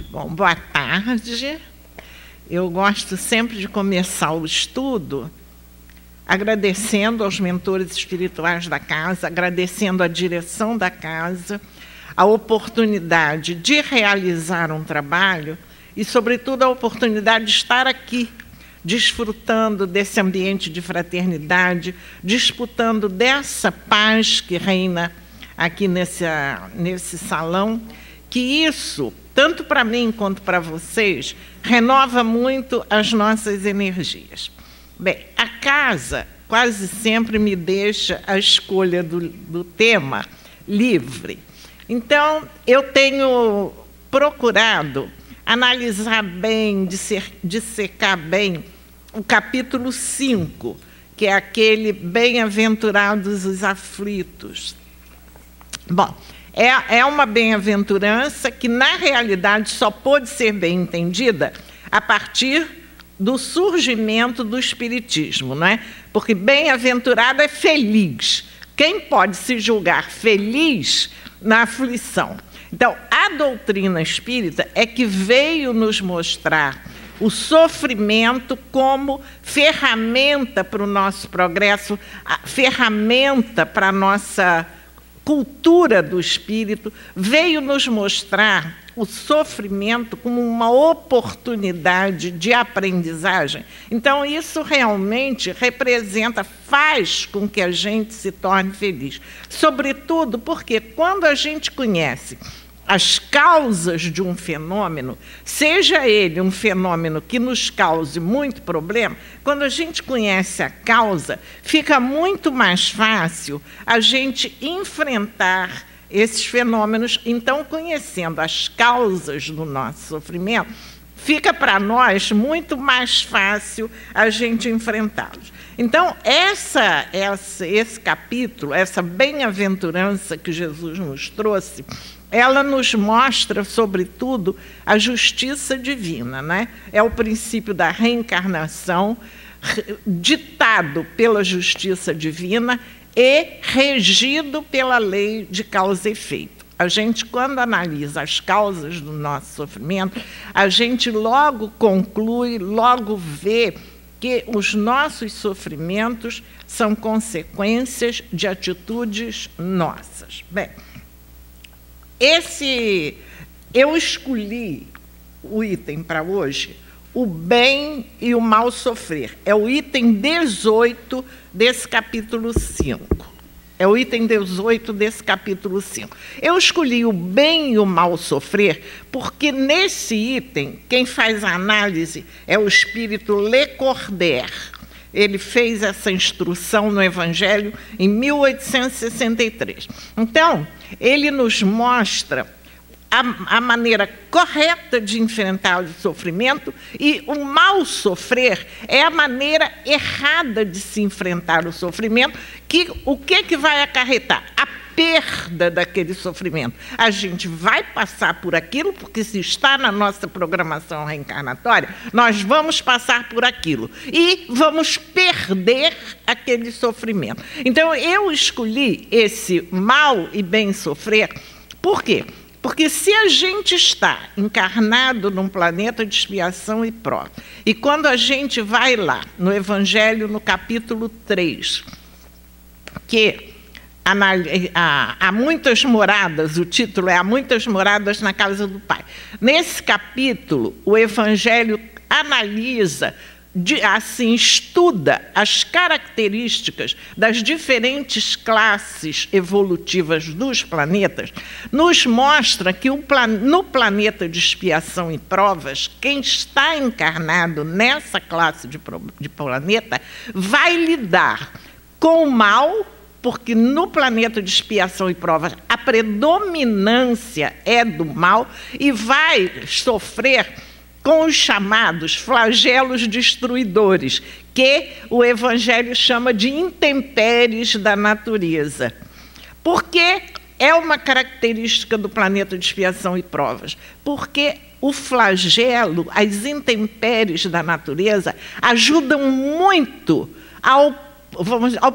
Bom, boa tarde. Eu gosto sempre de começar o estudo agradecendo aos mentores espirituais da casa, agradecendo à direção da casa, a oportunidade de realizar um trabalho e, sobretudo, a oportunidade de estar aqui, desfrutando desse ambiente de fraternidade, disputando dessa paz que reina aqui nesse salão, que isso, tanto para mim quanto para vocês, renova muito as nossas energias. Bem, a casa quase sempre me deixa a escolha do tema livre. Então, eu tenho procurado analisar bem, dissecar bem o capítulo 5, que é aquele bem-aventurados os aflitos. Bom, é uma bem-aventurança que, na realidade, só pôde ser bem entendida a partir do surgimento do Espiritismo, não é? Porque bem-aventurado é feliz. Quem pode se julgar feliz na aflição? Então, a doutrina espírita é que veio nos mostrar o sofrimento como ferramenta para o nosso progresso, ferramenta para a nossa cultura do espírito, veio nos mostrar o sofrimento como uma oportunidade de aprendizagem. Então, isso realmente representa, faz com que a gente se torne feliz. Sobretudo porque quando a gente conhece as causas de um fenômeno, seja ele um fenômeno que nos cause muito problema, quando a gente conhece a causa, fica muito mais fácil a gente enfrentar esses fenômenos. Então, conhecendo as causas do nosso sofrimento, fica para nós muito mais fácil a gente enfrentá-los. Então, esse capítulo, essa bem-aventurança que Jesus nos trouxe, ela nos mostra, sobretudo, a justiça divina, né? É o princípio da reencarnação, ditado pela justiça divina e regido pela lei de causa e efeito. A gente, quando analisa as causas do nosso sofrimento, a gente logo conclui, logo vê que os nossos sofrimentos são consequências de atitudes nossas. Bem, eu escolhi o item para hoje, o bem e o mal sofrer. É o item 18 desse capítulo 5. É o item 18 desse capítulo 5. Eu escolhi o bem e o mal sofrer porque, nesse item, quem faz a análise é o espírito Le Cordaire. Ele fez essa instrução no Evangelho em 1863. Então, ele nos mostra a maneira correta de enfrentar o sofrimento, e o mal sofrer é a maneira errada de se enfrentar o sofrimento, o que vai acarretar? A perda daquele sofrimento. A gente vai passar por aquilo, porque se está na nossa programação reencarnatória, nós vamos passar por aquilo e vamos perder aquele sofrimento. Então, eu escolhi esse mal e bem sofrer. Por quê? Porque se a gente está encarnado num planeta de expiação e prova, e quando a gente vai lá, no Evangelho, no capítulo 3, que há muitas moradas, o título é Há muitas moradas na casa do Pai. Nesse capítulo, o Evangelho analisa, assim, estuda as características das diferentes classes evolutivas dos planetas, nos mostra que no planeta de expiação e provas, quem está encarnado nessa classe de planeta vai lidar com o mal, porque no planeta de expiação e provas a predominância é do mal, e vai sofrer com os chamados flagelos destruidores, que o Evangelho chama de intempéries da natureza. Porque é uma característica do planeta de expiação e provas, porque o flagelo, as intempéries da natureza, ajudam muito ao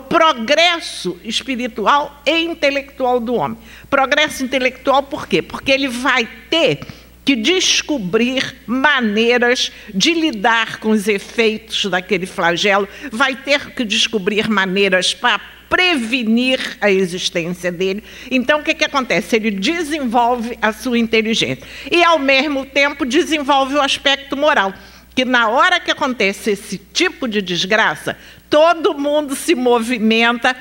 progresso espiritual e intelectual do homem. Progresso intelectual por quê? Porque ele vai ter que descobrir maneiras de lidar com os efeitos daquele flagelo, vai ter que descobrir maneiras para prevenir a existência dele. Então, o que acontece? Ele desenvolve a sua inteligência e, ao mesmo tempo, desenvolve o aspecto moral, que na hora que acontece esse tipo de desgraça, todo mundo se movimenta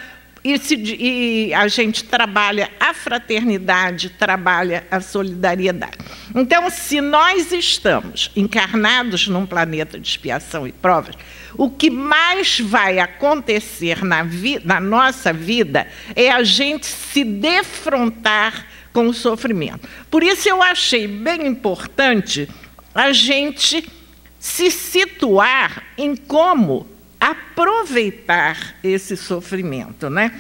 e a gente trabalha a fraternidade, trabalha a solidariedade. Então, se nós estamos encarnados num planeta de expiação e provas, o que mais vai acontecer na nossa vida é a gente se defrontar com o sofrimento. Por isso eu achei bem importante a gente se situar em como aproveitar esse sofrimento, né?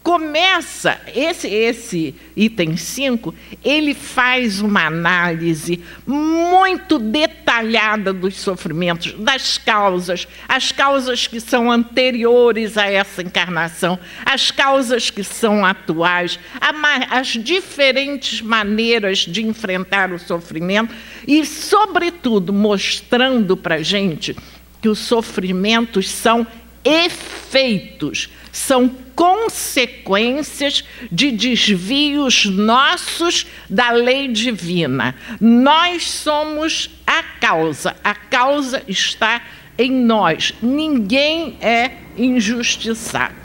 Começa, esse item 5, ele faz uma análise muito detalhada dos sofrimentos, das causas, as causas que são anteriores a essa encarnação, as causas que são atuais, as diferentes maneiras de enfrentar o sofrimento e, sobretudo, mostrando para a gente que os sofrimentos são efeitos, são consequências de desvios nossos da lei divina. Nós somos a causa está em nós, ninguém é injustiçado.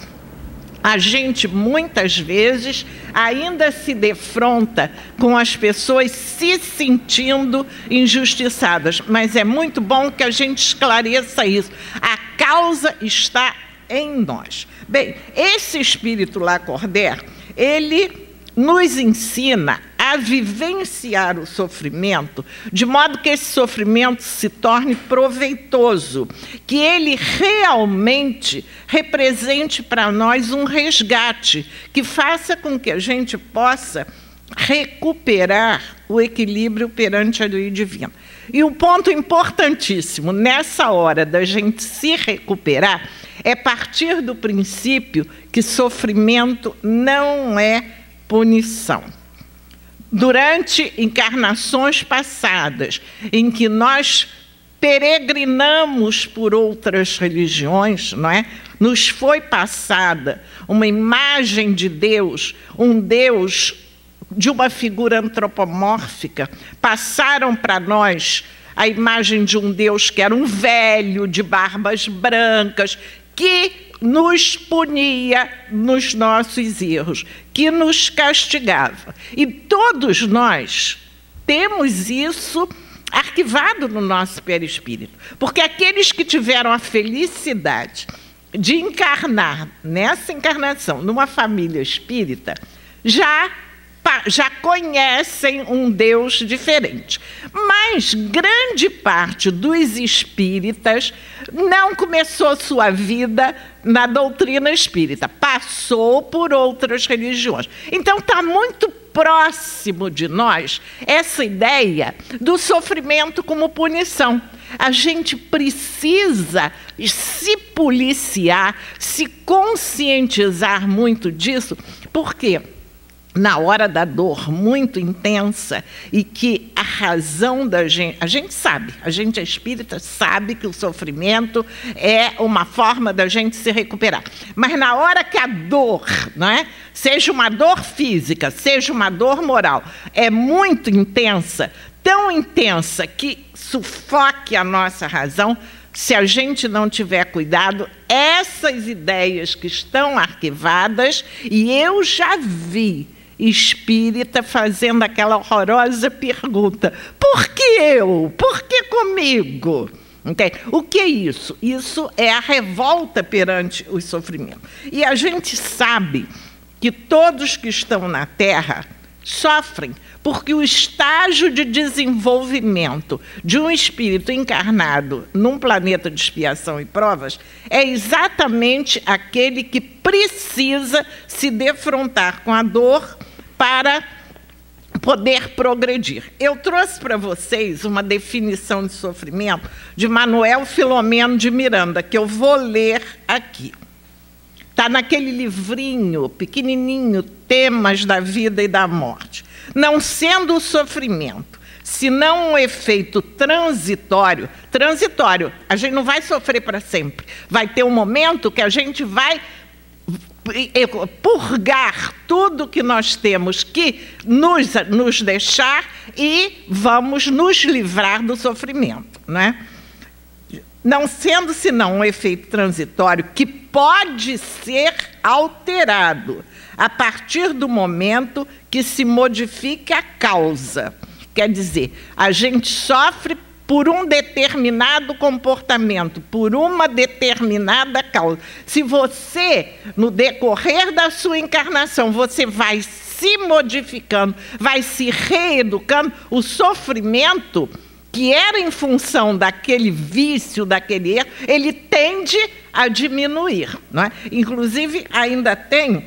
A gente, muitas vezes, ainda se defronta com as pessoas se sentindo injustiçadas, mas é muito bom que a gente esclareça isso. A causa está em nós. Bem, esse espírito Lacordaire, ele nos ensina a vivenciar o sofrimento de modo que esse sofrimento se torne proveitoso, que ele realmente represente para nós um resgate, que faça com que a gente possa recuperar o equilíbrio perante a lei divina. E um ponto importantíssimo, nessa hora da gente se recuperar, é partir do princípio que sofrimento não é punição. Durante encarnações passadas, em que nós peregrinamos por outras religiões, não é? Nos foi passada uma imagem de Deus, um Deus de uma figura antropomórfica, passaram para nós a imagem de um Deus que era um velho de barbas brancas, que nos punia nos nossos erros, que nos castigava. E todos nós temos isso arquivado no nosso perispírito, porque aqueles que tiveram a felicidade de encarnar nessa encarnação, numa família espírita, já conhecem um Deus diferente. Mas grande parte dos espíritas não começou sua vida na doutrina espírita, passou por outras religiões. Então está muito próximo de nós essa ideia do sofrimento como punição. A gente precisa se policiar, se conscientizar muito disso, porque na hora da dor muito intensa e que a razão da gente... A gente é espírita, sabe que o sofrimento é uma forma da gente se recuperar. Mas na hora que a dor, não é? Seja uma dor física, seja uma dor moral, é muito intensa, tão intensa que sufoque a nossa razão, se a gente não tiver cuidado, essas ideias que estão arquivadas, e eu já vi espírita fazendo aquela horrorosa pergunta: por que eu? Por que comigo? Entende? O que é isso? Isso é a revolta perante o sofrimento. E a gente sabe que todos que estão na Terra sofrem, porque o estágio de desenvolvimento de um espírito encarnado num planeta de expiação e provas é exatamente aquele que precisa se defrontar com a dor para poder progredir. Eu trouxe para vocês uma definição de sofrimento de Manuel Filomeno de Miranda, que eu vou ler aqui. Está naquele livrinho pequenininho, Temas da Vida e da Morte. Não sendo o sofrimento senão um efeito transitório. Transitório, a gente não vai sofrer para sempre. Vai ter um momento que a gente vai purgar tudo que nós temos que nos deixar e vamos nos livrar do sofrimento, né? Não sendo senão um efeito transitório que pode ser alterado a partir do momento que se modifique a causa. Quer dizer, a gente sofre por um determinado comportamento, por uma determinada causa. Se você, no decorrer da sua encarnação, você vai se modificando, vai se reeducando, o sofrimento que era em função daquele vício, daquele erro, ele tende a diminuir, não é? Inclusive, ainda tem,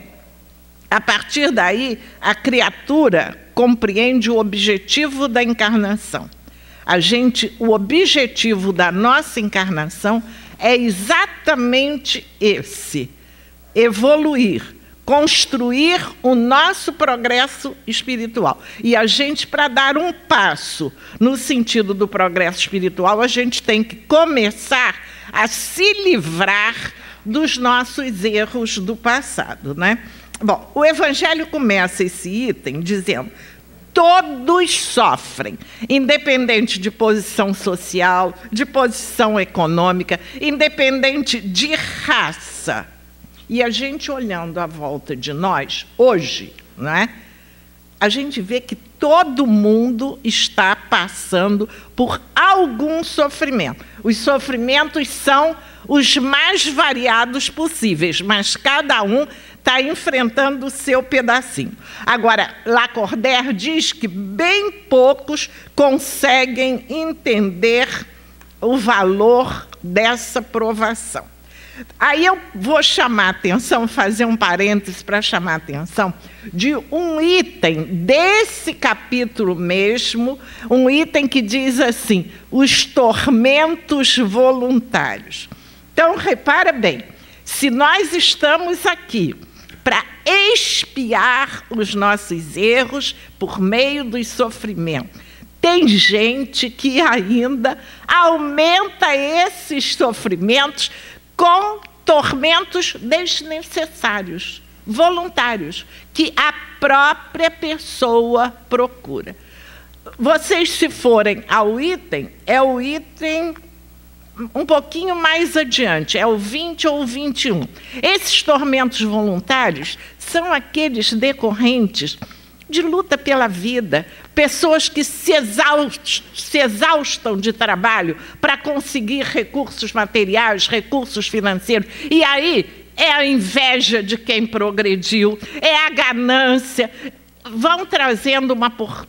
a partir daí, a criatura compreende o objetivo da encarnação. O objetivo da nossa encarnação é exatamente esse: evoluir, construir o nosso progresso espiritual. E a gente, para dar um passo no sentido do progresso espiritual, a gente tem que começar a se livrar dos nossos erros do passado, né? Bom, o Evangelho começa esse item dizendo: todos sofrem, independente de posição social, de posição econômica, independente de raça. E a gente olhando à volta de nós, hoje, não é? A gente vê que todo mundo está passando por algum sofrimento. Os sofrimentos são os mais variados possíveis, mas cada um está enfrentando o seu pedacinho. Agora, Lacordaire diz que bem poucos conseguem entender o valor dessa provação. Aí eu vou chamar a atenção, fazer um parêntese para chamar a atenção de um item desse capítulo mesmo, um item que diz assim: os tormentos voluntários. Então, repara bem, se nós estamos aqui para expiar os nossos erros por meio dos sofrimentos, tem gente que ainda aumenta esses sofrimentos com tormentos desnecessários, voluntários, que a própria pessoa procura. Vocês, se forem ao item, é o item um pouquinho mais adiante, é o 20 ou o 21. Esses tormentos voluntários são aqueles decorrentes de luta pela vida, pessoas que se exaustam de trabalho para conseguir recursos materiais, recursos financeiros, e aí é a inveja de quem progrediu, é a ganância, vão trazendo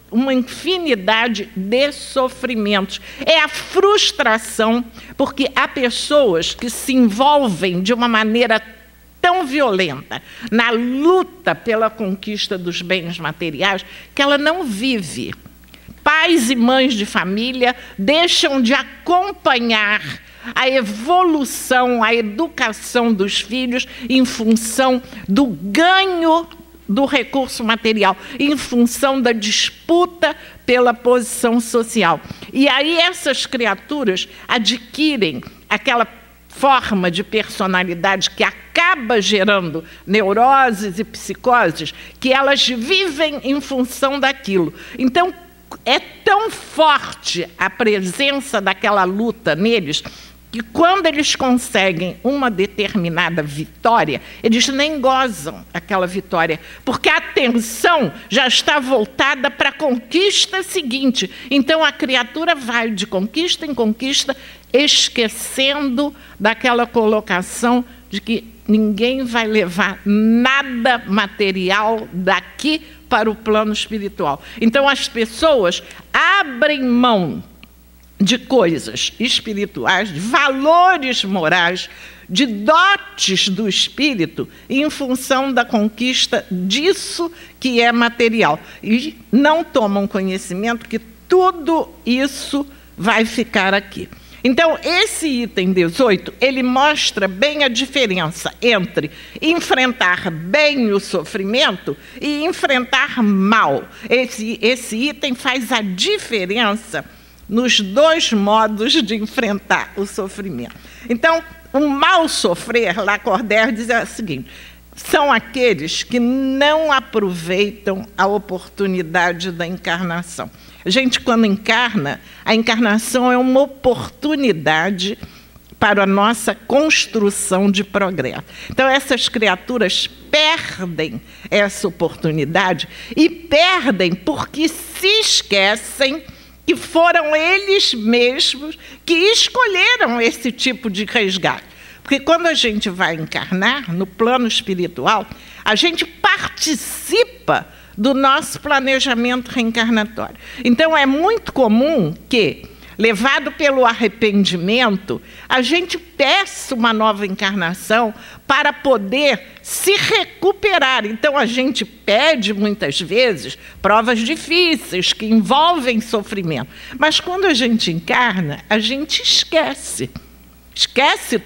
uma infinidade de sofrimentos. É a frustração, porque há pessoas que se envolvem de uma maneira tão violenta na luta pela conquista dos bens materiais que ela não vive. Pais e mães de família deixam de acompanhar a evolução, a educação dos filhos em função do ganho do recurso material, em função da disputa pela posição social. E aí essas criaturas adquirem aquela forma de personalidade que acaba gerando neuroses e psicoses, que elas vivem em função daquilo. Então, é tão forte a presença daquela luta neles, que quando eles conseguem uma determinada vitória, eles nem gozam aquela vitória, porque a atenção já está voltada para a conquista seguinte. Então, a criatura vai de conquista em conquista, esquecendo daquela colocação de que ninguém vai levar nada material daqui para o plano espiritual. Então, as pessoas abrem mão de coisas espirituais, de valores morais, de dotes do espírito, em função da conquista disso que é material. E não tomam conhecimento que tudo isso vai ficar aqui. Então, esse item 18, ele mostra bem a diferença entre enfrentar bem o sofrimento e enfrentar mal. Esse item faz a diferença nos dois modos de enfrentar o sofrimento. Então, o mal sofrer, Lacordaire diz o seguinte: são aqueles que não aproveitam a oportunidade da encarnação. A gente, quando encarna, a encarnação é uma oportunidade para a nossa construção de progresso. Então, essas criaturas perdem essa oportunidade e perdem porque se esquecem que foram eles mesmos que escolheram esse tipo de resgate. Porque quando a gente vai encarnar no plano espiritual, a gente participa do nosso planejamento reencarnatório. Então, é muito comum que, levado pelo arrependimento, a gente peça uma nova encarnação para poder se recuperar. Então, a gente pede, muitas vezes, provas difíceis, que envolvem sofrimento. Mas, quando a gente encarna, a gente esquece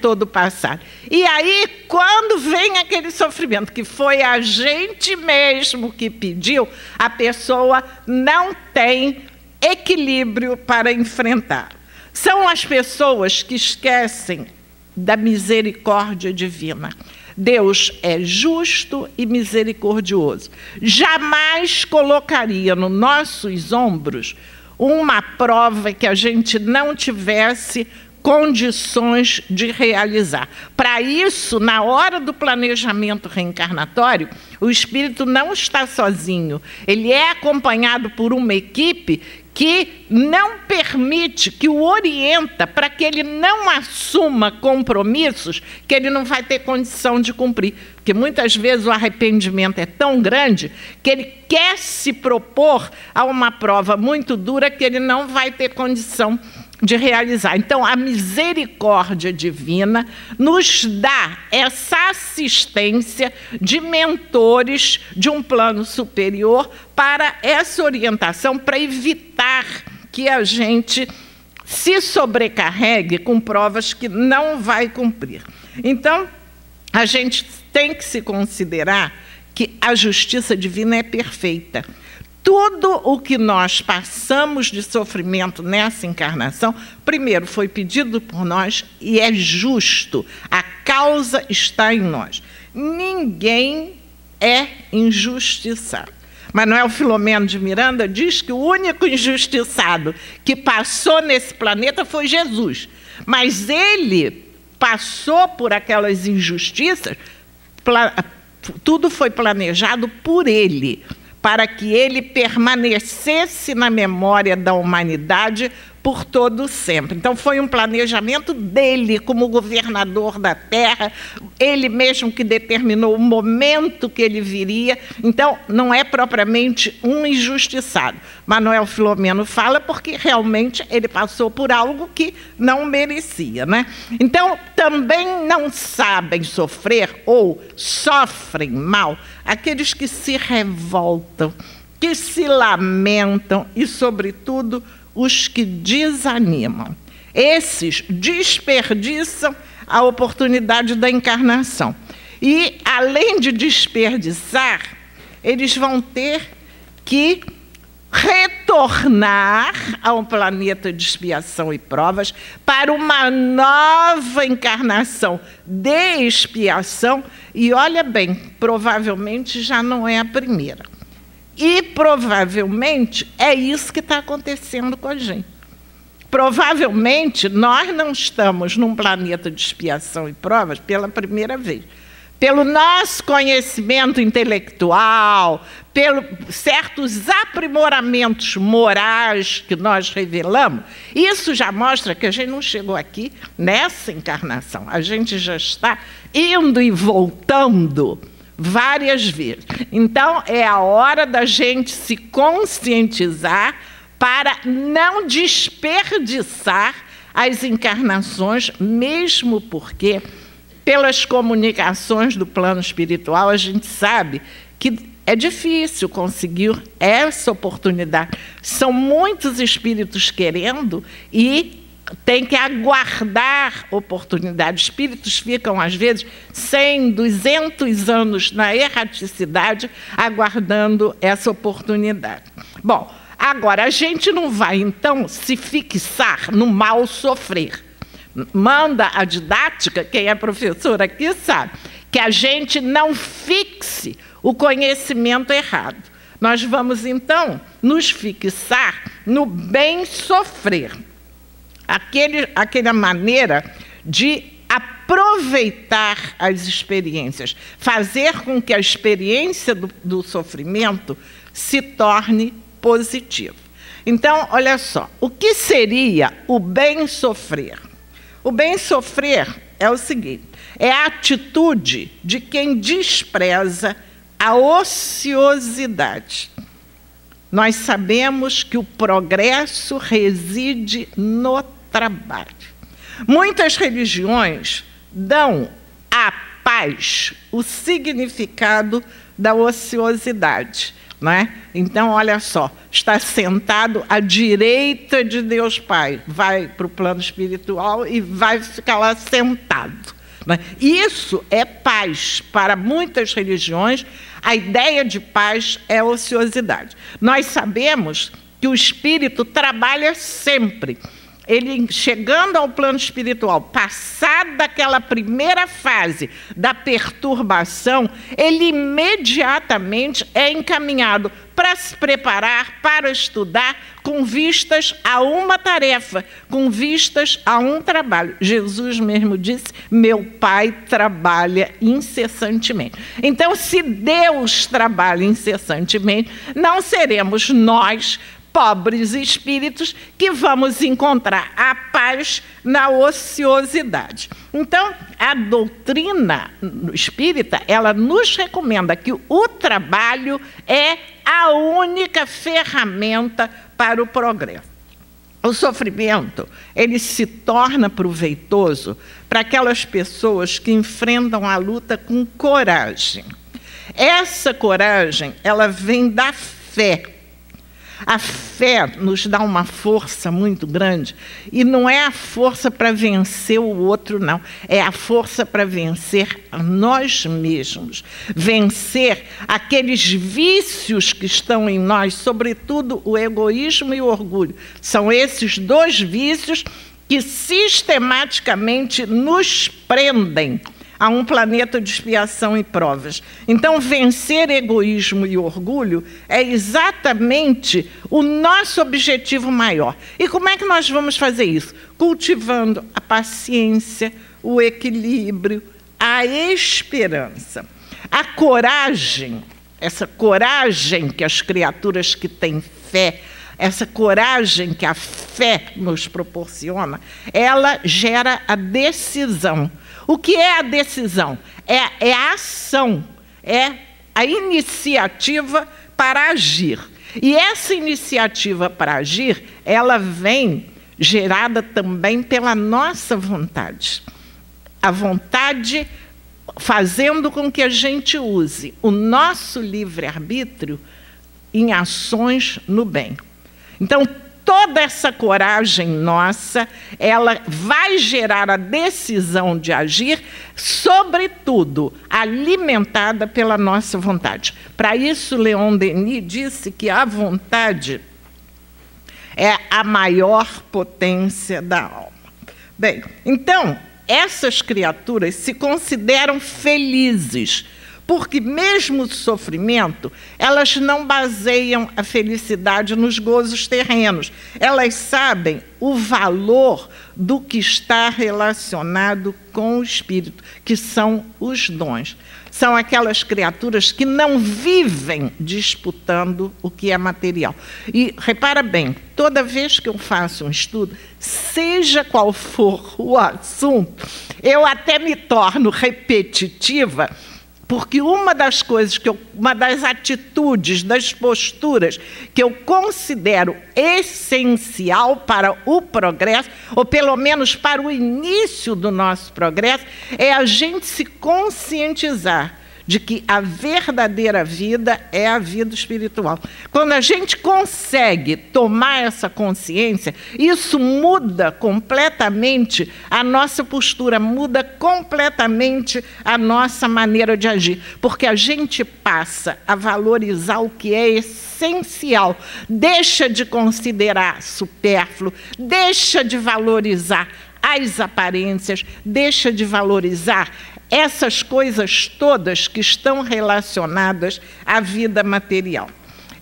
todo o passado. E aí, quando vem aquele sofrimento, que foi a gente mesmo que pediu, a pessoa não tem equilíbrio para enfrentar. São as pessoas que esquecem da misericórdia divina. Deus é justo e misericordioso. Jamais colocaria nos nossos ombros uma prova que a gente não tivesse condições de realizar. Para isso, na hora do planejamento reencarnatório, o espírito não está sozinho. Ele é acompanhado por uma equipe que não permite, que o orienta para que ele não assuma compromissos que ele não vai ter condição de cumprir. Porque muitas vezes o arrependimento é tão grande que ele quer se propor a uma prova muito dura que ele não vai ter condição de realizar. Então, a misericórdia divina nos dá essa assistência de mentores de um plano superior para essa orientação, para evitar que a gente se sobrecarregue com provas que não vai cumprir. Então, a gente tem que se considerar que a justiça divina é perfeita. Tudo o que nós passamos de sofrimento nessa encarnação, primeiro, foi pedido por nós e é justo. A causa está em nós. Ninguém é injustiçado. Manuel Filomeno de Miranda diz que o único injustiçado que passou nesse planeta foi Jesus. Mas ele passou por aquelas injustiças, tudo foi planejado por ele, para que ele permanecesse na memória da humanidade por todo sempre. Então, foi um planejamento dele como governador da Terra, ele mesmo que determinou o momento que ele viria. Então, não é propriamente um injustiçado. Manuel Filomeno fala porque realmente ele passou por algo que não merecia, né? Então, também não sabem sofrer ou sofrem mal aqueles que se revoltam, que se lamentam e, sobretudo, os que desanimam. Esses desperdiçam a oportunidade da encarnação. E, além de desperdiçar, eles vão ter que retornar ao planeta de expiação e provas para uma nova encarnação de expiação. E, olha bem, provavelmente já não é a primeira. E, provavelmente, é isso que está acontecendo com a gente. Provavelmente, nós não estamos num planeta de expiação e provas pela primeira vez. Pelo nosso conhecimento intelectual, pelos certos aprimoramentos morais que nós revelamos, isso já mostra que a gente não chegou aqui nessa encarnação. A gente já está indo e voltando várias vezes. Então, é a hora da gente se conscientizar para não desperdiçar as encarnações, mesmo porque, pelas comunicações do plano espiritual, a gente sabe que é difícil conseguir essa oportunidade. São muitos espíritos querendo e tem que aguardar oportunidade. Espíritos ficam, às vezes, 100, 200 anos na erraticidade, aguardando essa oportunidade. Bom, agora, a gente não vai, então, se fixar no mal sofrer. Manda a didática, quem é professor aqui sabe, que a gente não fixe o conhecimento errado. Nós vamos, então, nos fixar no bem sofrer. Aquela maneira de aproveitar as experiências, fazer com que a experiência do sofrimento se torne positiva. Então, olha só, o que seria o bem sofrer? O bem sofrer é o seguinte, é a atitude de quem despreza a ociosidade. Nós sabemos que o progresso reside no trabalho. Muitas religiões dão à paz o significado da ociosidade, não é? Então, olha só, está sentado à direita de Deus Pai, vai para o plano espiritual e vai ficar lá sentado. Não é? Isso é paz. Para muitas religiões, a ideia de paz é ociosidade. Nós sabemos que o espírito trabalha sempre. Ele, chegando ao plano espiritual, passada aquela primeira fase da perturbação, ele imediatamente é encaminhado para se preparar, para estudar, com vistas a uma tarefa, com vistas a um trabalho. Jesus mesmo disse, meu Pai trabalha incessantemente. Então, se Deus trabalha incessantemente, não seremos nós, pobres espíritos, que vamos encontrar a paz na ociosidade. Então, a doutrina espírita, ela nos recomenda que o trabalho é a única ferramenta para o progresso. O sofrimento, ele se torna proveitoso para aquelas pessoas que enfrentam a luta com coragem. Essa coragem, ela vem da fé. A fé nos dá uma força muito grande, e não é a força para vencer o outro, não. É a força para vencer a nós mesmos, vencer aqueles vícios que estão em nós, sobretudo o egoísmo e o orgulho. São esses dois vícios que sistematicamente nos prendem a um planeta de expiação e provas. Então, vencer egoísmo e orgulho é exatamente o nosso objetivo maior. E como é que nós vamos fazer isso? Cultivando a paciência, o equilíbrio, a esperança. A coragem, essa coragem que as criaturas que têm fé, essa coragem que a fé nos proporciona, ela gera a decisão. O que é a decisão? É a ação, é a iniciativa para agir. E essa iniciativa para agir, ela vem gerada também pela nossa vontade. A vontade fazendo com que a gente use o nosso livre-arbítrio em ações no bem. Então, toda essa coragem nossa, ela vai gerar a decisão de agir, sobretudo alimentada pela nossa vontade. Para isso, Leon Denis disse que a vontade é a maior potência da alma. Bem, então, essas criaturas se consideram felizes, porque mesmo o sofrimento, elas não baseiam a felicidade nos gozos terrenos. Elas sabem o valor do que está relacionado com o espírito, que são os dons. São aquelas criaturas que não vivem disputando o que é material. E repara bem, toda vez que eu faço um estudo, seja qual for o assunto, eu até me torno repetitiva, porque uma das coisas, uma das atitudes, das posturas que eu considero essencial para o progresso, ou pelo menos para o início do nosso progresso, é a gente se conscientizar de que a verdadeira vida é a vida espiritual. Quando a gente consegue tomar essa consciência, isso muda completamente a nossa postura, muda completamente a nossa maneira de agir, porque a gente passa a valorizar o que é essencial, deixa de considerar supérfluo, deixa de valorizar as aparências, deixa de valorizar essas coisas todas que estão relacionadas à vida material.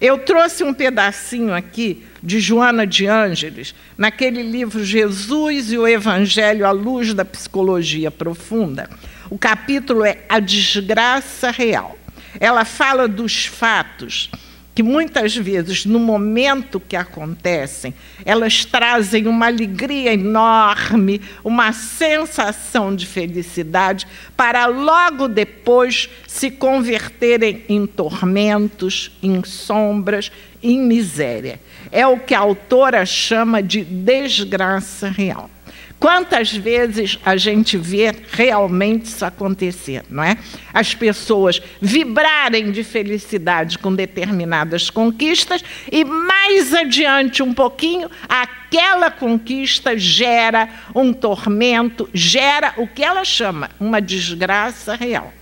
Eu trouxe um pedacinho aqui de Joana de Ângeles, naquele livro Jesus e o Evangelho à Luz da Psicologia Profunda. O capítulo é A Desgraça Real. Ela fala dos fatos que muitas vezes, no momento que acontecem, elas trazem uma alegria enorme, uma sensação de felicidade, para logo depois se converterem em tormentos, em sombras, em miséria. É o que a autora chama de desgraça real. Quantas vezes a gente vê realmente isso acontecer, não é? As pessoas vibrarem de felicidade com determinadas conquistas e, mais adiante um pouquinho, aquela conquista gera um tormento, gera o que ela chama uma desgraça real.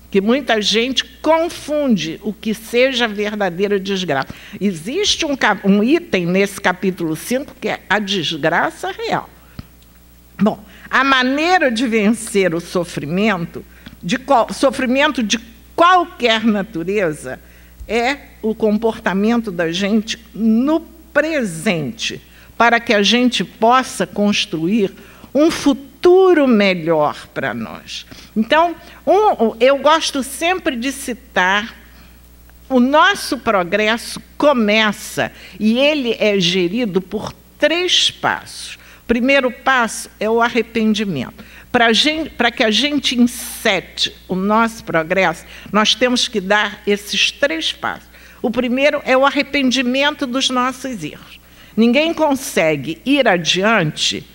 Que muita gente confunde o que seja verdadeira desgraça. Existe um item nesse capítulo 5 que é a desgraça real. Bom, a maneira de vencer o sofrimento de qualquer natureza é o comportamento da gente no presente, para que a gente possa construir um futuro melhor para nós. Então, eu gosto sempre de citar, o nosso progresso começa, e ele é gerido por 3 passos. O primeiro passo é o arrependimento. Para que a gente encete o nosso progresso, nós temos que dar esses 3 passos. O primeiro é o arrependimento dos nossos erros. Ninguém consegue ir adiante,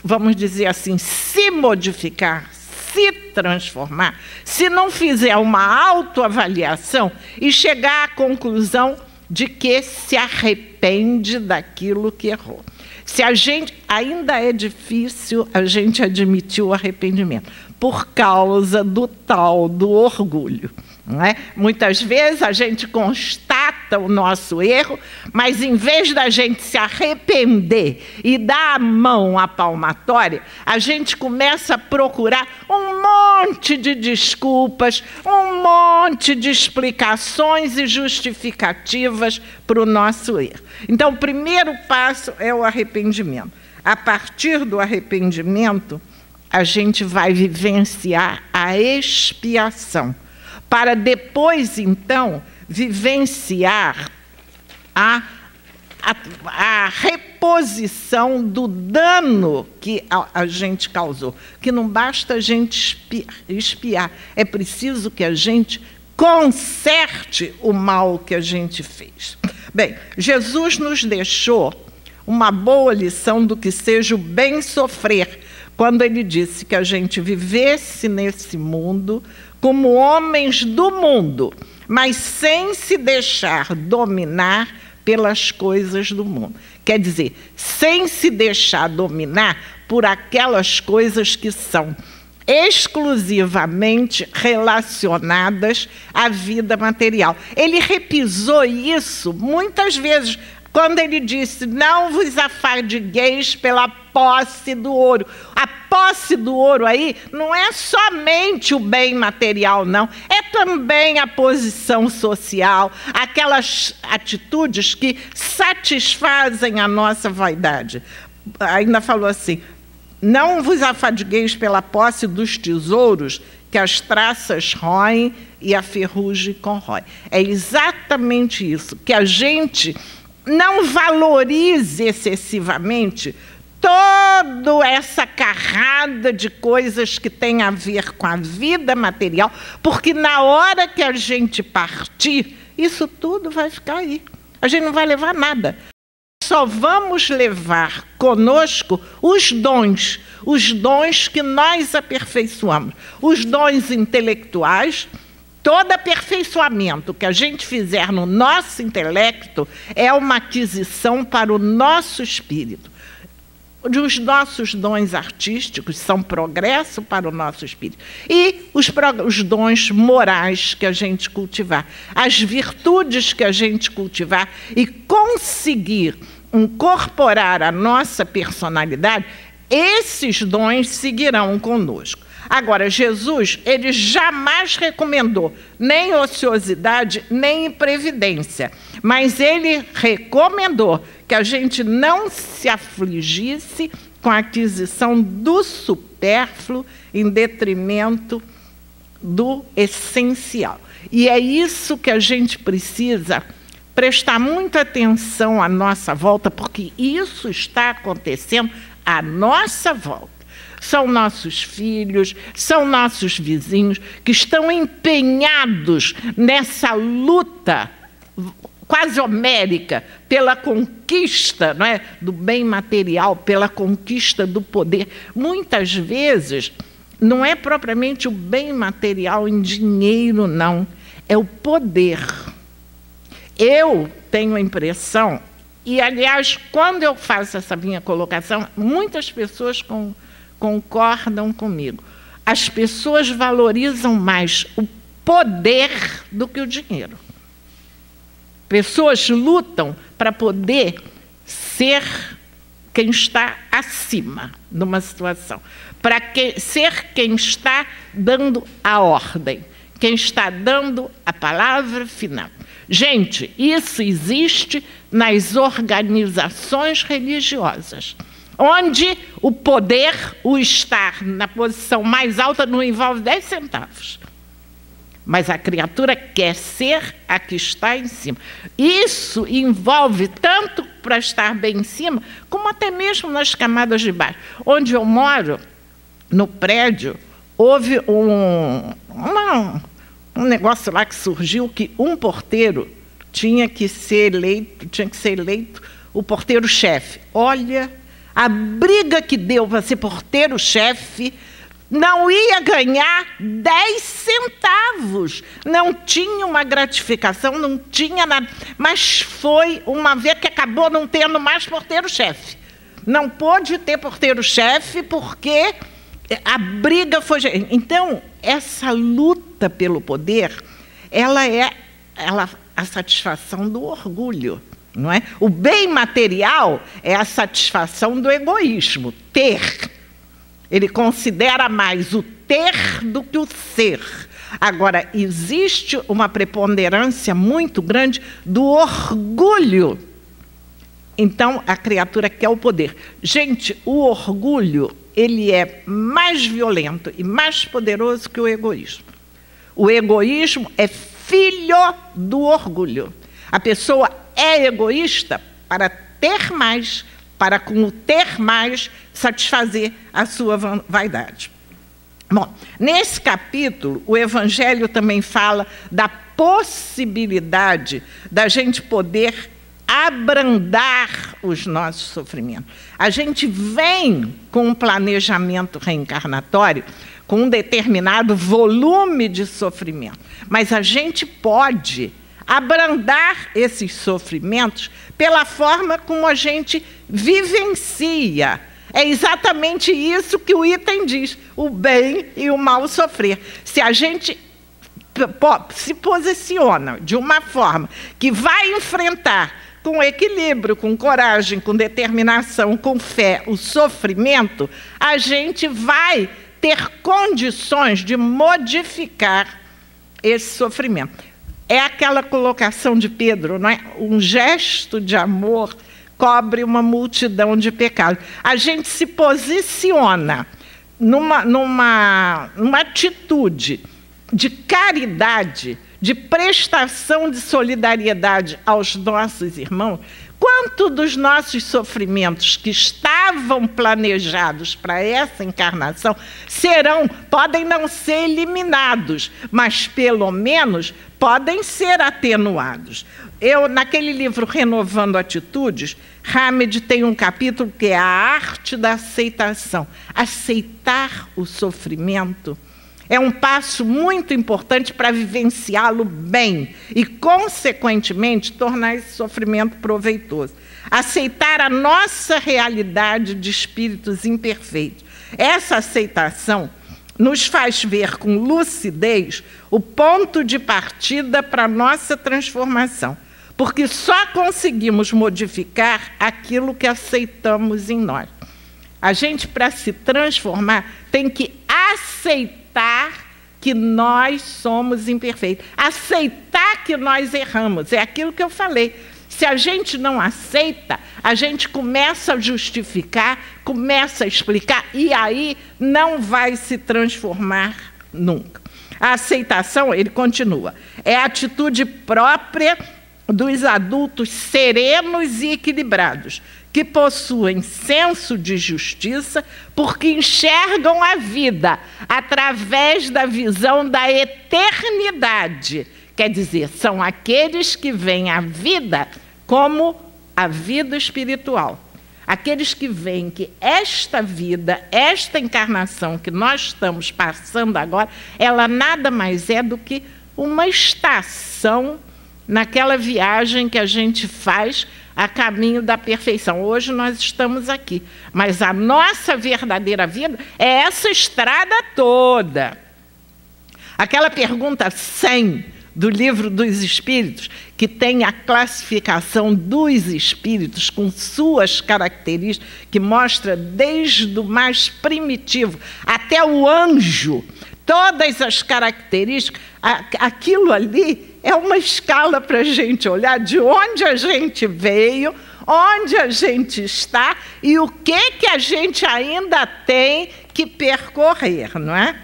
vamos dizer assim, se modificar, se transformar, se não fizer uma autoavaliação e chegar à conclusão de que se arrepende daquilo que errou. Se a gente, ainda é difícil a gente admitir o arrependimento, por causa do orgulho. Não é? Muitas vezes a gente constata o nosso erro, mas em vez da gente se arrepender e dar a mão à palmatória, a gente começa a procurar um monte de desculpas, um monte de explicações e justificativas para o nosso erro. Então, o primeiro passo é o arrependimento. A partir do arrependimento, a gente vai vivenciar a expiação, para depois, então, vivenciar a reposição do dano que a gente causou. Que não basta a gente expiar, é preciso que a gente conserte o mal que a gente fez. Bem, Jesus nos deixou uma boa lição do que seja o bem sofrer, quando ele disse que a gente vivesse nesse mundo como homens do mundo, mas sem se deixar dominar pelas coisas do mundo. Quer dizer, sem se deixar dominar por aquelas coisas que são exclusivamente relacionadas à vida material. Ele repisou isso muitas vezes, quando ele disse, não vos afadigueis pela posse do ouro. A posse do ouro aí não é somente o bem material, não. É também a posição social, aquelas atitudes que satisfazem a nossa vaidade. Ainda falou assim, não vos afadigueis pela posse dos tesouros que as traças roem e a ferrugem corrói. É exatamente isso, que a gente não valorize excessivamente toda essa carrada de coisas que tem a ver com a vida material, porque na hora que a gente partir, isso tudo vai ficar aí. A gente não vai levar nada. Só vamos levar conosco os dons que nós aperfeiçoamos, os dons intelectuais, todo aperfeiçoamento que a gente fizer no nosso intelecto é uma aquisição para o nosso espírito. Os nossos dons artísticos são progresso para o nosso espírito. E os dons morais que a gente cultivar, as virtudes que a gente cultivar e conseguir incorporar a nossa personalidade, esses dons seguirão conosco. Agora, Jesus, ele jamais recomendou nem ociosidade, nem imprevidência, mas ele recomendou que a gente não se afligisse com a aquisição do supérfluo em detrimento do essencial. E é isso que a gente precisa prestar muita atenção à nossa volta, porque isso está acontecendo à nossa volta. São nossos filhos, são nossos vizinhos que estão empenhados nessa luta quase homérica pela conquista, não é, do bem material, pela conquista do poder. Muitas vezes não é propriamente o bem material em dinheiro, não, é o poder. Eu tenho a impressão, e aliás, quando eu faço essa minha colocação, muitas pessoas concordam comigo. As pessoas valorizam mais o poder do que o dinheiro. Pessoas lutam para poder ser quem está acima numa situação, para ser quem está dando a ordem, quem está dando a palavra final. Gente, isso existe nas organizações religiosas, onde o poder, o estar na posição mais alta, não envolve 10 centavos. Mas a criatura quer ser a que está em cima. Isso envolve tanto para estar bem em cima, como até mesmo nas camadas de baixo. Onde eu moro, no prédio, houve um negócio lá que surgiu que um porteiro tinha que ser eleito o porteiro-chefe. Olha, a briga que deu para ser porteiro-chefe, não ia ganhar 10 centavos, não tinha uma gratificação, não tinha nada, mas foi uma vez que acabou não tendo mais porteiro-chefe. Não pôde ter porteiro-chefe porque a briga foi... Então, essa luta pelo poder, ela é a satisfação do orgulho, não é? O bem material é a satisfação do egoísmo, ter. Ele considera mais o ter do que o ser. Agora, existe uma preponderância muito grande do orgulho. Então, a criatura quer o poder. Gente, o orgulho, ele é mais violento e mais poderoso que o egoísmo. O egoísmo é filho do orgulho. A pessoa é egoísta para ter mais, para com o ter mais satisfazer a sua vaidade. Bom, nesse capítulo, o Evangelho também fala da possibilidade da gente poder abrandar os nossos sofrimentos. A gente vem com um planejamento reencarnatório, com um determinado volume de sofrimento, mas a gente pode abrandar esses sofrimentos pela forma como a gente vivencia. É exatamente isso que o item diz, o bem e o mal sofrer. Se a gente se posiciona de uma forma que vai enfrentar com equilíbrio, com coragem, com determinação, com fé, o sofrimento, a gente vai ter condições de modificar esse sofrimento. É aquela colocação de Pedro, não é? Um gesto de amor cobre uma multidão de pecados. A gente se posiciona numa atitude de caridade, de prestação de solidariedade aos nossos irmãos. Quanto dos nossos sofrimentos que estavam planejados para essa encarnação podem não ser eliminados, mas pelo menos podem ser atenuados. Naquele livro Renovando Atitudes, Hamed tem um capítulo que é a arte da aceitação. Aceitar o sofrimento É um passo muito importante para vivenciá-lo bem e, consequentemente, tornar esse sofrimento proveitoso. Aceitar a nossa realidade de espíritos imperfeitos. Essa aceitação nos faz ver com lucidez o ponto de partida para a nossa transformação, porque só conseguimos modificar aquilo que aceitamos em nós. A gente, para se transformar, tem que aceitar que nós somos imperfeitos, aceitar que nós erramos, é aquilo que eu falei. Se a gente não aceita, a gente começa a justificar, começa a explicar, e aí não vai se transformar nunca. A aceitação, ele continua, é a atitude própria dos adultos serenos e equilibrados, que possuem senso de justiça porque enxergam a vida através da visão da eternidade. Quer dizer, são aqueles que veem a vida como a vida espiritual. Aqueles que veem que esta vida, esta encarnação que nós estamos passando agora, ela nada mais é do que uma estação naquela viagem que a gente faz a caminho da perfeição. Hoje nós estamos aqui, mas a nossa verdadeira vida é essa estrada toda. Aquela pergunta 100 do Livro dos Espíritos, que tem a classificação dos espíritos com suas características, que mostra desde o mais primitivo até o anjo, todas as características, aquilo ali é uma escala para a gente olhar de onde a gente veio, onde a gente está e o que a gente ainda tem que percorrer, não é?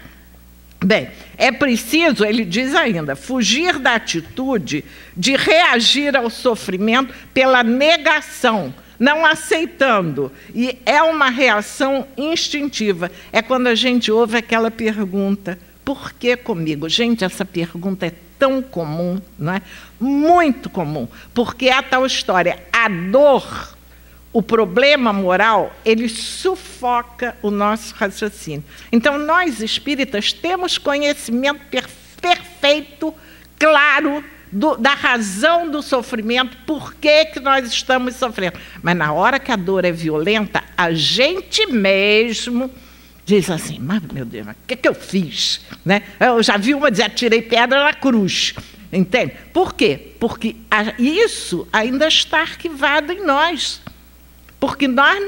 Bem, é preciso, ele diz ainda, fugir da atitude de reagir ao sofrimento pela negação, não aceitando. E é uma reação instintiva. É quando a gente ouve aquela pergunta, por que comigo? Gente, essa pergunta é tão comum, não é? Muito comum, porque é a tal história, a dor, o problema moral, ele sufoca o nosso raciocínio. Então, nós espíritas temos conhecimento perfeito, claro, da razão do sofrimento, por que nós estamos sofrendo. Mas na hora que a dor é violenta, a gente mesmo diz assim, mas meu Deus, o que eu fiz? Né? Eu já vi uma dizer, atirei pedra na cruz. Entende? Por quê? Porque isso ainda está arquivado em nós. Porque nós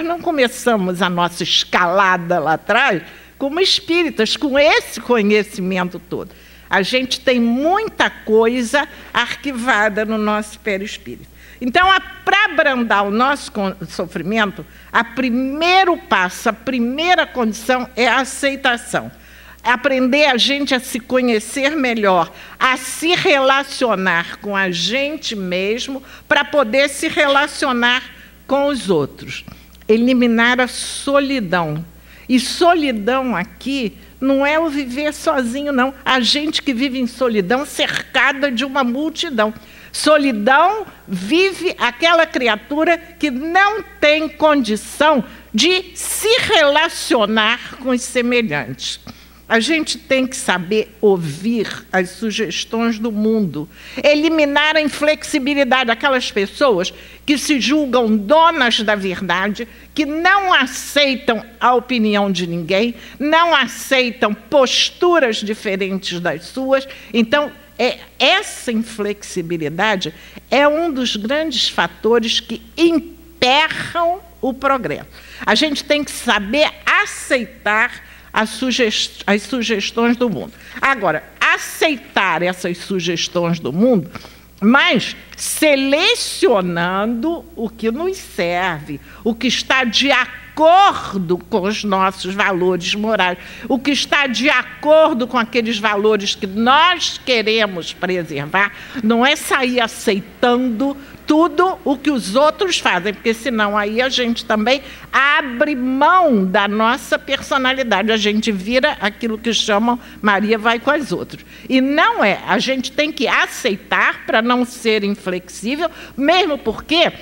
não começamos a nossa escalada lá atrás como espíritas, com esse conhecimento todo. A gente tem muita coisa arquivada no nosso perispírito. Então, para abrandar o nosso sofrimento, o primeiro passo, a primeira condição é a aceitação. Aprender a gente a se conhecer melhor, a se relacionar com a gente mesmo, para poder se relacionar com os outros. Eliminar a solidão. E solidão aqui não é o viver sozinho, não. A gente que vive em solidão cercada de uma multidão. Solidão vive aquela criatura que não tem condição de se relacionar com os semelhantes. A gente tem que saber ouvir as sugestões do mundo, eliminar a inflexibilidade, aquelas pessoas que se julgam donas da verdade, que não aceitam a opinião de ninguém, não aceitam posturas diferentes das suas. Então, essa inflexibilidade é um dos grandes fatores que emperram o progresso. A gente tem que saber aceitar as sugestões do mundo. Agora, aceitar essas sugestões do mundo, mas selecionando o que nos serve, o que está de acordo com os nossos valores morais, o que está de acordo com aqueles valores que nós queremos preservar, não é sair aceitando tudo o que os outros fazem, porque senão aí a gente também abre mão da nossa personalidade, a gente vira aquilo que chamam Maria vai com as outras. E não é, a gente tem que aceitar para não ser inflexível, mesmo porque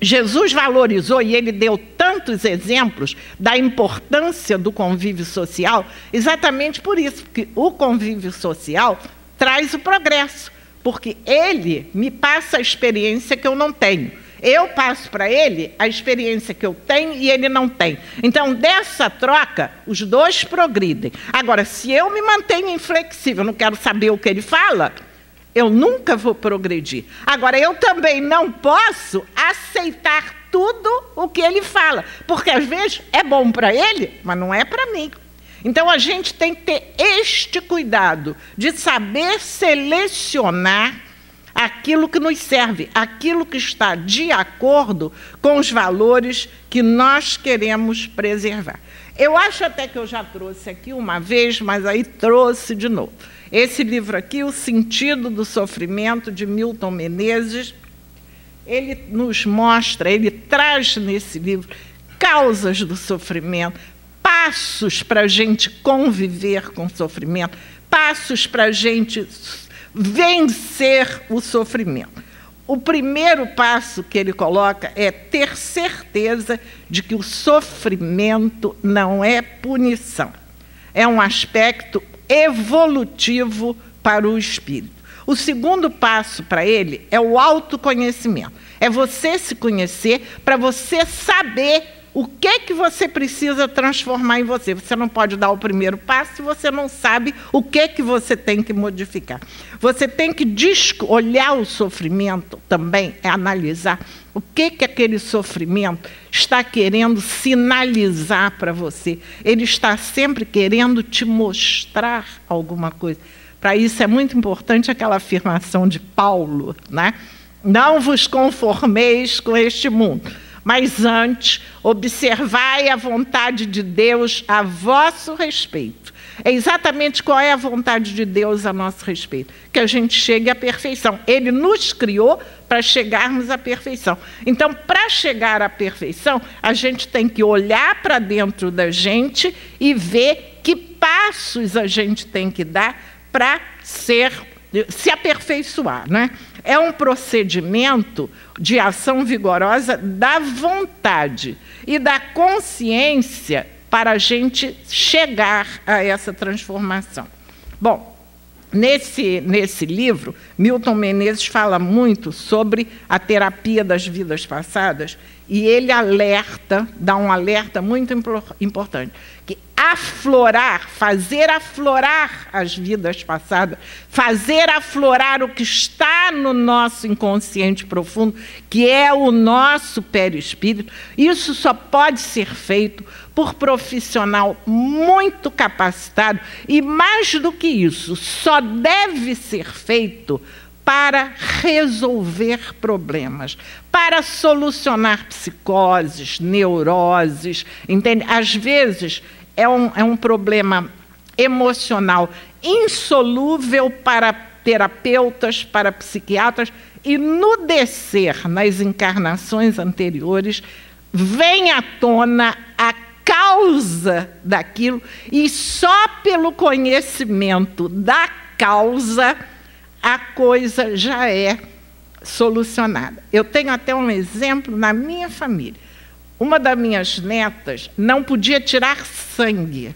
Jesus valorizou e ele deu tanto tantos exemplos da importância do convívio social, exatamente por isso, porque o convívio social traz o progresso, porque ele me passa a experiência que eu não tenho. Eu passo para ele a experiência que eu tenho e ele não tem. Então, dessa troca, os dois progridem. Agora, se eu me mantenho inflexível, não quero saber o que ele fala, eu nunca vou progredir. Agora, eu também não posso aceitar tudo o que ele fala, porque às vezes é bom para ele, mas não é para mim. Então, a gente tem que ter este cuidado de saber selecionar aquilo que nos serve, aquilo que está de acordo com os valores que nós queremos preservar. Eu acho até que eu já trouxe aqui uma vez, mas aí trouxe de novo. Esse livro aqui, O Sentido do Sofrimento, de Milton Menezes, ele nos mostra, ele traz nesse livro causas do sofrimento, passos para a gente conviver com o sofrimento, passos para a gente vencer o sofrimento. O primeiro passo que ele coloca é ter certeza de que o sofrimento não é punição. É um aspecto evolutivo para o espírito. O segundo passo para ele é o autoconhecimento. É você se conhecer para você saber o que você precisa transformar em você. Você não pode dar o primeiro passo se você não sabe o que você tem que modificar. Você tem que olhar o sofrimento também, analisar o que aquele sofrimento está querendo sinalizar para você. Ele está sempre querendo te mostrar alguma coisa. Para isso é muito importante aquela afirmação de Paulo, né? Não vos conformeis com este mundo, mas antes observai a vontade de Deus a vosso respeito. É exatamente qual é a vontade de Deus a nosso respeito, que a gente chegue à perfeição. Ele nos criou para chegarmos à perfeição. Então, para chegar à perfeição, a gente tem que olhar para dentro da gente e ver que passos a gente tem que dar para se aperfeiçoar, né? É um procedimento de ação vigorosa da vontade e da consciência para a gente chegar a essa transformação. Bom, nesse livro, Milton Menezes fala muito sobre a terapia das vidas passadas e ele dá um alerta muito importante, que fazer aflorar as vidas passadas, fazer aflorar o que está no nosso inconsciente profundo, que é o nosso perispírito, isso só pode ser feito por profissional muito capacitado e, mais do que isso, só deve ser feito para resolver problemas, para solucionar psicoses, neuroses, entende? Às vezes é um problema emocional insolúvel para terapeutas, para psiquiatras, e no descer, nas encarnações anteriores, vem à tona a causa daquilo, e só pelo conhecimento da causa a coisa já é solucionada. Eu tenho até um exemplo na minha família. Uma das minhas netas não podia tirar sangue,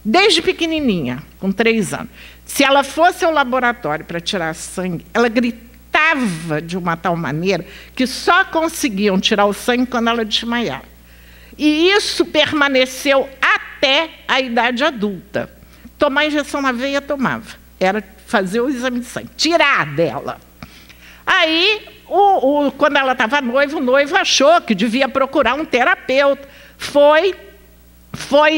desde pequenininha, com 3 anos. Se ela fosse ao laboratório para tirar sangue, ela gritava de uma tal maneira que só conseguiam tirar o sangue quando ela desmaiava. E isso permaneceu até a idade adulta. Tomar injeção na veia, tomava. Era fazer o exame de sangue, tirar dela. Aí, quando ela estava noiva, o noivo achou que devia procurar um terapeuta. Foi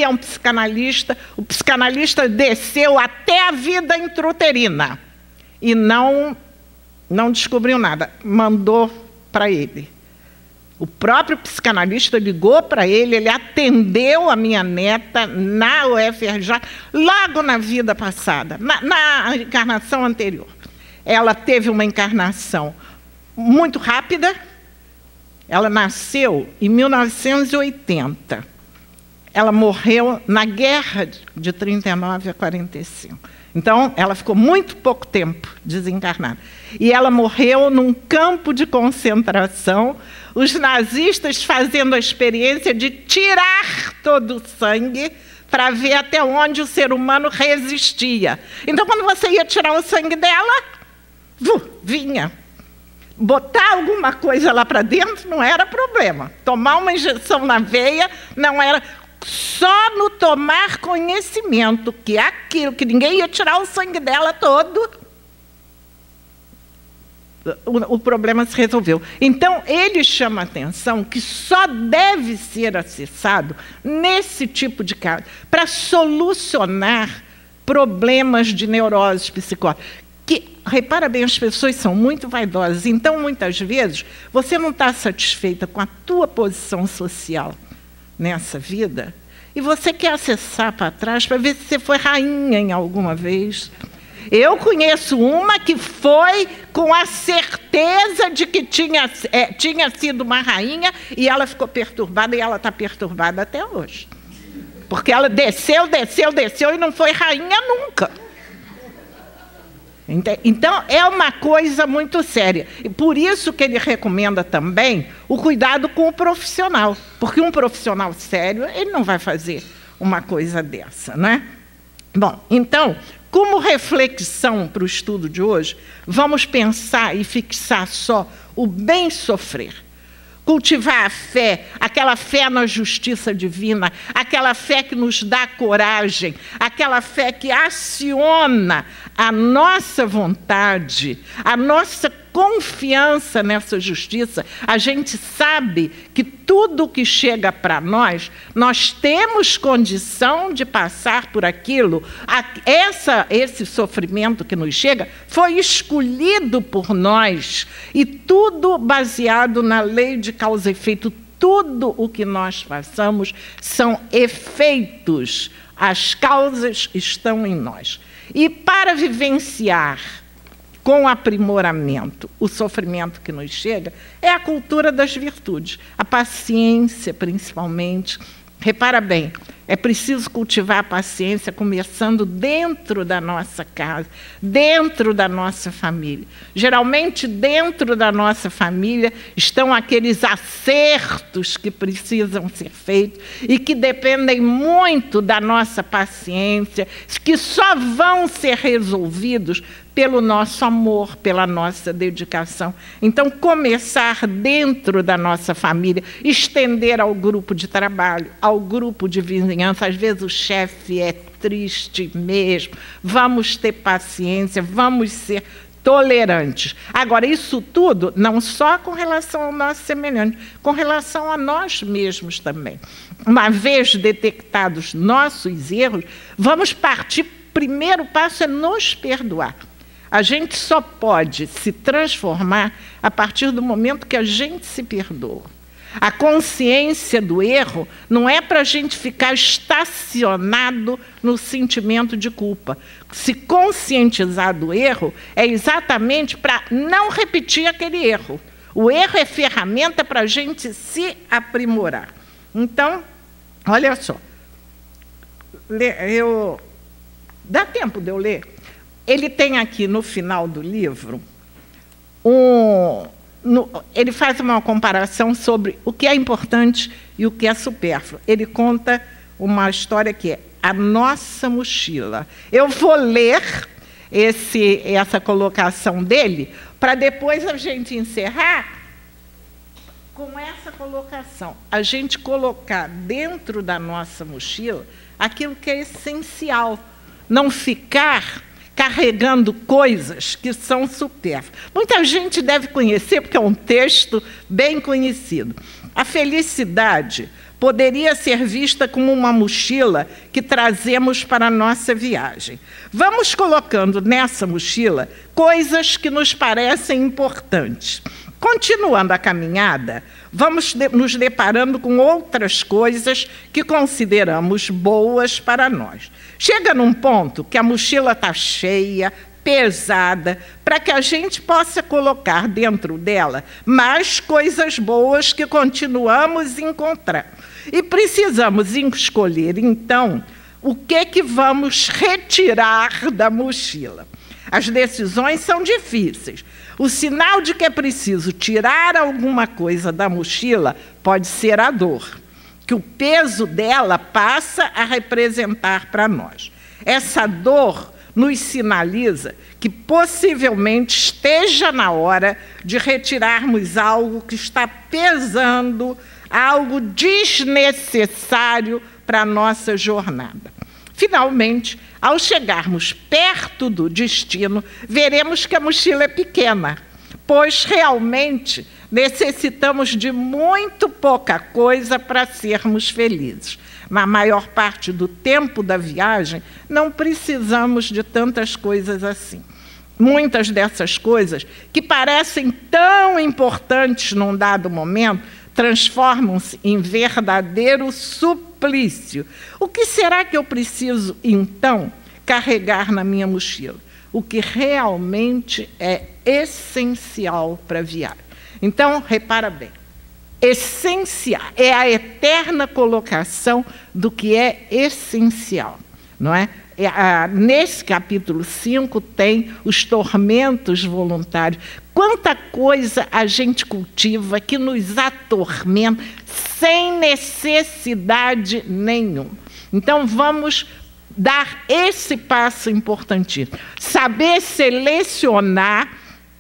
a um psicanalista, o psicanalista desceu até a vida intrauterina e não descobriu nada, mandou para ele. O próprio psicanalista ligou para ele, ele atendeu a minha neta na UFRJ, logo na vida passada, na encarnação anterior. Ela teve uma encarnação muito rápida, ela nasceu em 1980. Ela morreu na guerra de 39 a 45. Então, ela ficou muito pouco tempo desencarnada. E ela morreu num campo de concentração, os nazistas fazendo a experiência de tirar todo o sangue para ver até onde o ser humano resistia. Então, quando você ia tirar o sangue dela, vinha. Botar alguma coisa lá para dentro não era problema. Tomar uma injeção na veia não era... Só no tomar conhecimento que aquilo, que ninguém ia tirar o sangue dela todo, o problema se resolveu. Então, ele chama a atenção que só deve ser acessado nesse tipo de caso, para solucionar problemas de neuroses psicóticas. Que, repara bem, as pessoas são muito vaidosas, então, muitas vezes, você não está satisfeita com a tua posição social nessa vida, e você quer acessar para trás para ver se você foi rainha em alguma vez. Eu conheço uma que foi com a certeza de que tinha sido uma rainha, e ela ficou perturbada, e ela está perturbada até hoje. Porque ela desceu e não foi rainha nunca. Então, é uma coisa muito séria. E por isso que ele recomenda também o cuidado com o profissional. Porque um profissional sério, ele não vai fazer uma coisa dessa, né? Bom, então, como reflexão para o estudo de hoje, vamos pensar e fixar só o bem sofrer. Cultivar a fé, aquela fé na justiça divina, aquela fé que nos dá coragem, aquela fé que aciona a nossa vontade, a nossa confiança nessa justiça. A gente sabe que tudo que chega para nós, nós temos condição de passar por aquilo. Esse sofrimento que nos chega foi escolhido por nós, e tudo baseado na lei de causa e efeito. Tudo o que nós façamos são efeitos, as causas estão em nós. E para vivenciar com aprimoramento o sofrimento que nos chega, é a cultura das virtudes, a paciência, principalmente. Repara bem, é preciso cultivar a paciência começando dentro da nossa casa, dentro da nossa família. Geralmente, dentro da nossa família, estão aqueles acertos que precisam ser feitos e que dependem muito da nossa paciência, que só vão ser resolvidos pelo nosso amor, pela nossa dedicação. Então, começar dentro da nossa família, estender ao grupo de trabalho, ao grupo de vizinhança. Às vezes o chefe é triste mesmo. Vamos ter paciência, vamos ser tolerantes. Agora, isso tudo não só com relação ao nosso semelhante, com relação a nós mesmos também. Uma vez detectados nossos erros, vamos partir, primeiro passo é nos perdoar. A gente só pode se transformar a partir do momento que a gente se perdoa. A consciência do erro não é para a gente ficar estacionado no sentimento de culpa. Se conscientizar do erro é exatamente para não repetir aquele erro. O erro é ferramenta para a gente se aprimorar. Então, olha só. Dá tempo de eu ler? Ele tem aqui no final do livro, ele faz uma comparação sobre o que é importante e o que é supérfluo. Ele conta uma história que é a nossa mochila. Eu vou ler essa colocação dele, para depois a gente encerrar com essa colocação. A gente colocar dentro da nossa mochila aquilo que é essencial, não ficar carregando coisas que são supérfluas. Muita gente deve conhecer, porque é um texto bem conhecido. A felicidade poderia ser vista como uma mochila que trazemos para a nossa viagem. Vamos colocando nessa mochila coisas que nos parecem importantes. Continuando a caminhada, vamos nos deparando com outras coisas que consideramos boas para nós. Chega num ponto que a mochila está cheia, pesada, para que a gente possa colocar dentro dela mais coisas boas que continuamos a encontrar. E precisamos escolher, então, o que vamos retirar da mochila. As decisões são difíceis. O sinal de que é preciso tirar alguma coisa da mochila pode ser a dor, que o peso dela passa a representar para nós. Essa dor nos sinaliza que possivelmente esteja na hora de retirarmos algo que está pesando, algo desnecessário para a nossa jornada. Finalmente, ao chegarmos perto do destino, veremos que a mochila é pequena, pois realmente necessitamos de muito pouca coisa para sermos felizes. Na maior parte do tempo da viagem, não precisamos de tantas coisas assim. Muitas dessas coisas, que parecem tão importantes num dado momento, transformam-se em verdadeiro suplício. O que será que eu preciso, então, carregar na minha mochila? O que realmente é essencial para a viagem. Então, repara bem, essencial é a eterna colocação do que é essencial, não é? Nesse capítulo 5 tem os tormentos voluntários. Quanta coisa a gente cultiva que nos atormenta sem necessidade nenhuma. Então, vamos dar esse passo importantíssimo. Saber selecionar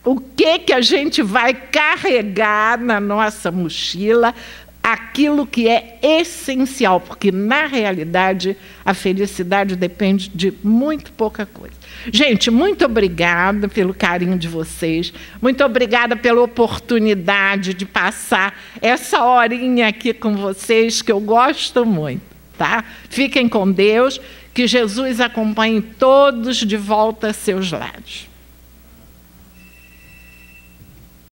o que a gente vai carregar na nossa mochila, aquilo que é essencial, porque, na realidade, a felicidade depende de muito pouca coisa. Gente, muito obrigada pelo carinho de vocês, muito obrigada pela oportunidade de passar essa horinha aqui com vocês, que eu gosto muito, tá? Fiquem com Deus, que Jesus acompanhe todos de volta a seus lares.